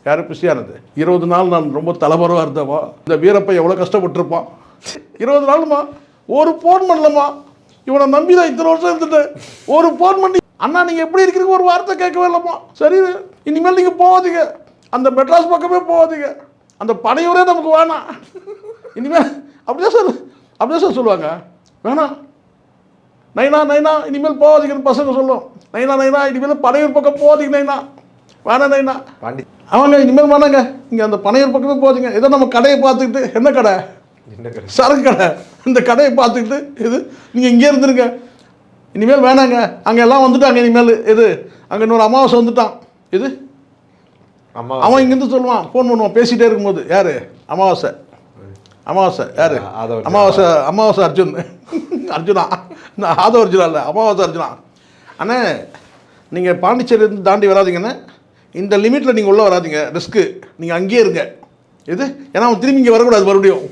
யார் பிஸியானது 20 நாள் நான் ரொம்ப தலைமறைவாக இருந்தேம்மா. இந்த வீரப்பை எவ்வளோ கஷ்டப்பட்டுருப்பான். 20 நாளுமா ஒரு ஃபோன் பண்ணலம்மா. இவனை நம்பி தான் இத்தனை வருஷம் இருந்துட்டு ஒரு ஃபோன் பண்ணி அண்ணா நீங்கள் எப்படி இருக்கிறீங்க ஒரு வார்த்தை கேட்கவே இல்லைம்மா. சரி இனிமேல் நீங்கள் போகாதீங்க, அந்த மெட்ராஸ் பக்கமே போகாதீங்க, அந்த பனையூரே நமக்கு வேணாம் இனிமேல். அப்படியே சார் சொல்லுவாங்க. வேணாம் நைனா இனிமேல் போகாதீங்கன்னு பசங்க சொல்லுவோம். நைனா இனிமேல் பனையூர் பக்கம் போகாதீங்க நைனா, வேணாம் நைனா. அவங்க இனிமேல் வேணாங்க, இங்கே அந்த பனையூர் பக்கமே போகாதீங்க. ஏதோ நம்ம கடையை பார்த்துக்கிட்டு, என்ன கடை, சரக்கு கடை, இந்த கடையை பார்த்துக்கிட்டு இது நீங்கள் இங்கே இருந்துருங்க, இனிமேல் வேணாங்க. அங்கே எல்லாம் வந்துட்டாங்க இனிமேல். இது அங்கே இன்னொரு அமாவாசை வந்துட்டான். இது அவன் இங்கேருந்து சொல்லுவான், ஃபோன் பண்ணுவான் பேசிகிட்டே இருக்கும்போது. யார் அமாவாசை யார் அமாவாசை அர்ஜுனா ஆதவ அர்ஜுனா இல்லை, அமாவாசை அர்ஜுனா. அண்ணே நீங்கள் பாண்டிச்சேரியிலேருந்து தாண்டி வராதிங்கண்ணே, இந்த லிமிட்டில் நீங்கள் உள்ளே வராதிங்க, ரிஸ்க்கு, நீங்கள் அங்கேயே இருங்க. இது ஏன்னா அவன் திரும்பி இங்கே வரக்கூடாது மறுபடியும்.